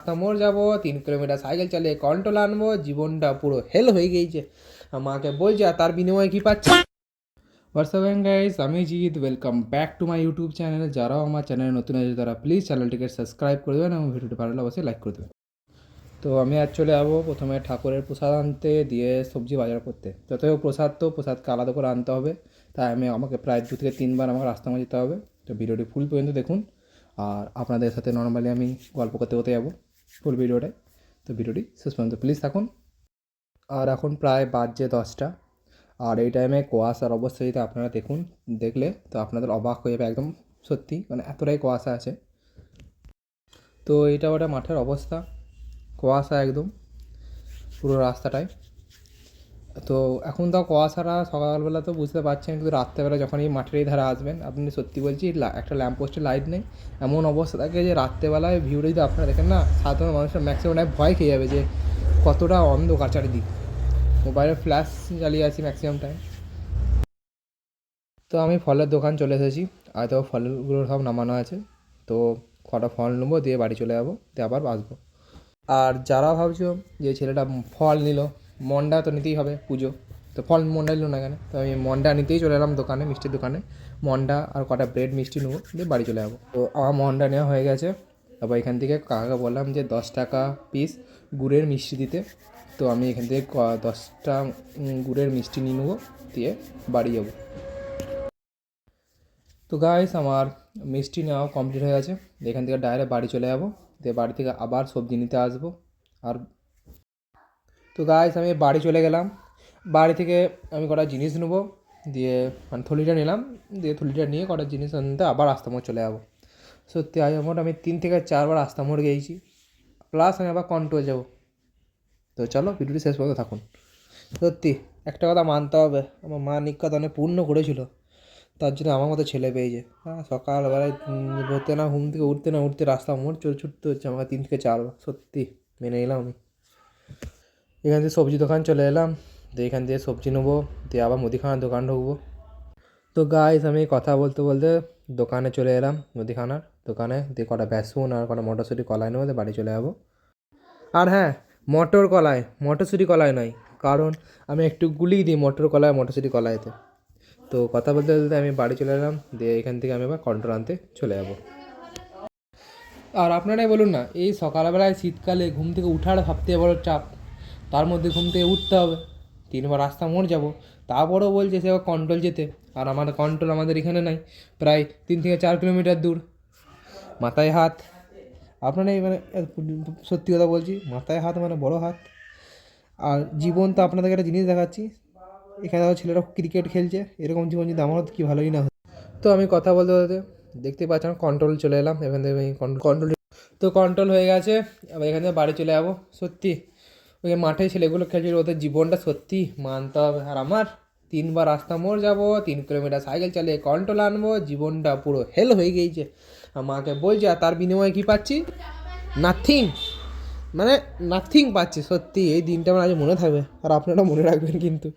রাস্তা মোড় যাবো, 3 কিলোমিটার সাইকেল চালিয়ে কন্ট্রোল আনবো, জীবনটা পুরো হেল হয়ে গিয়েছে। মাকে বলছে আর তার বিনিময়ে কী পাচ্ছি। হোয়াটসঅ্যাপ গাইস, আমি Jeet, welcome back to my YouTube channel. যারাও আমার চ্যানেলে নতুন আছে তারা প্লিজ চ্যানেলটিকে সাবস্ক্রাইব করে দেবেন এবং ভিডিওটি ভালো লাগলে অবশ্যই লাইক করে দেবেন। তো আমি আজ চলে যাবো প্রথমে ঠাকুরের প্রসাদ আনতে, দিয়ে সবজি বাজার করতে। যতই হোক প্রসাদ, তো প্রসাদকে আলাদা করে আনতে হবে, তাই আমাকে প্রায় 2 থেকে 3 বার আমাকে রাস্তা মাঝে যেতে হবে। তো ভিডিওটি ফুল পর্যন্ত দেখুন, আর আপনাদের সাথে নর্মালি আমি গল্প করতে করতে যাবো ফুল ভিডিওটায়। তো ভিডিওটি শেষ পর্যন্ত প্লিজ থাকুন। আর এখন প্রায় বাজছে 10টা, আর এই টাইমে কুয়াশার অবস্থা যদি আপনারা দেখলে তো আপনাদের অবাক হয়ে যাবে একদম, সত্যি মানে এতটাই কুয়াশা আছে। তো এটা ওটা মাঠের অবস্থা, কুয়াশা একদম পুরো রাস্তাটায়। তো এখন তো কুয়াশাটা সকালবেলা তো বুঝতে পারছেন, কিন্তু রাত্রেবেলা যখন এই মাঠের এই ধারে আসবেন, আপনি সত্যি বলছি একটা ল্যাম্পপোস্টে লাইট নেই, এমন অবস্থা থাকে যে রাত্রেবেলায় ভিউটা যদি আপনারা দেখেন না, সাধারণ মানুষের ম্যাক্সিমাম ভয় খেয়ে যাবে যে কতটা অন্ধকার চারিদিক। মোবাইলের ফ্ল্যাশ জ্বালিয়ে আছি ম্যাক্সিমাম টাইম। তো আমি ফলের দোকান চলে এসেছি, আর তো ফলগুলো সব নামানো আছে। তো কটা ফল নেবো, দিয়ে বাড়ি চলে যাবো, দিয়ে আবার আসবো। আর যারা ভাবছো যে ছেলেটা ফল নিল, মন্ডা তো নিতেই হবে পুজো, তো ফল মন্ডা নিল না কেন, তো আমি মন্ডা নিতেই চলে এলাম দোকানে, মিষ্টির দোকানে। মন্ডা আর কটা ব্রেড মিষ্টি নেবো, দিয়ে বাড়ি চলে যাবো। তো আমার মন্ডা নেওয়া হয়ে গেছে। তারপর এখান থেকে কাকাকে বললাম যে 10 টাকা পিস গুড়ের মিষ্টি দিতে। তো আমি এখান থেকে 10টা গুড়ের মিষ্টি নিয়ে নেবো, দিয়ে বাড়ি যাবো। তো গাইস, আমার মিষ্টি নেওয়া কমপ্লিট হয়ে গেছে। এখান থেকে ডাইরেক্ট বাড়ি চলে যাবো, দিয়ে বাড়ি থেকে আবার সবজি নিতে আসবো। আর তো গাইস, আমি বাড়ি চলে গেলাম। বাড়ি থেকে আমি কটা জিনিস নেবো, দিয়ে মানে থলিটা নিলাম, দিয়ে থলিটা নিয়ে কটা জিনিস আনতে আবার আস্তামোড় চলে যাবো। সত্যি আজ মোট আমি 3 থেকে 4 বার আস্তামোড় গিয়েছি, প্লাস আমি আবার কন্ট্রোল যাবো। তো চলো ভিডিওটি শেষ পর্যন্ত থাকুন। সত্যি একটা কথা মানতে হবে, আমার মা নিক্ষত অনেক পূর্ণ করেছিল, তার জন্য আমার মতো ছেলে পেয়েছে। হ্যাঁ, সকালবেলায় হতে না ঘুম থেকে উঠতে রাস্তা মোড় ছুটতে হচ্ছে আমাকে 3 থেকে 4 বার। সত্যি মেনে নিলাম আমি। এখান থেকে সবজি দোকান চলে এলাম, দিয়ে এখান থেকে সবজি নেবো, দিয়ে আবার মুদিখানার দোকান ঢুকবো। তো গাইস, আমি কথা বলতে বলতে দোকানে চলে এলাম, মুদিখানার দোকানে, দিয়ে কটা বেসন আর কটা মটরশুঁটি কলাই নেবো, দিয়ে বাড়ি চলে যাবো। আর হ্যাঁ, মটরশুঁটি কলাই নয়, কারণ আমি একটু গুলিয়ে দিই মটর কলায় মটরশুঁটি কলাইতে। তো কথা বলতে বলতে আমি বাড়ি চলে এলাম, দিয়ে এখান থেকে আমি আবার কন্ট্রোল আনতে চলে যাব। আর আপনারাই বলুন না, এই সকালবেলায় শীতকালে ঘুম থেকে উঠার ভাবতে বড় চাপ, তার মধ্যে ঘুম থেকে উঠতে হবে, 3 বার রাস্তা মোড় যাব, তারপরেও বলছে সে কন্ট্রোল যেতে। আর কন্ট্রোল আমাদের এখানে নাই, প্রায় 3 থেকে 4 কিলোমিটার দূর। মাথায় হাত, আপনারা মানে সত্যি কথা বলছি, মাথায় হাত মানে বড় হাত। আর জীবন তো আপনাদেরকে একটা জিনিস দেখাচ্ছি, এখানে ছেলেরা ক্রিকেট খেলছে, এরকম জীবন যদি আমার হতো কী ভালোই না হতো। তো আমি কথা বলতে বলতে দেখতে পাচ্ছেন কন্ট্রোল চলে এলাম, এখান থেকে আমি কন্ট্রোল তো কন্ট্রোল হয়ে গেছে। আবার এখান থেকে বাড়ি চলে যাবো। সত্যি ওই মাঠে ছেলেগুলো খেলছিল, ওদের জীবনটা সত্যি মানতে হবে। আর আমার 3 বার রাস্তা মোড় যাবো, 3 কিলোমিটার সাইকেল চালিয়ে কন্ট্রোল আনবো, জীবনটা পুরো হেল হয়ে গিয়েছে। আর মাকে বলছে আর তার বিনিময়ে কী পাচ্ছি, নাথিং, মানে নাথিং পাচ্ছি। সত্যি এই দিনটা আমার আজ মনে থাকবে, আর আপনারা মনে রাখবেন কিন্তু।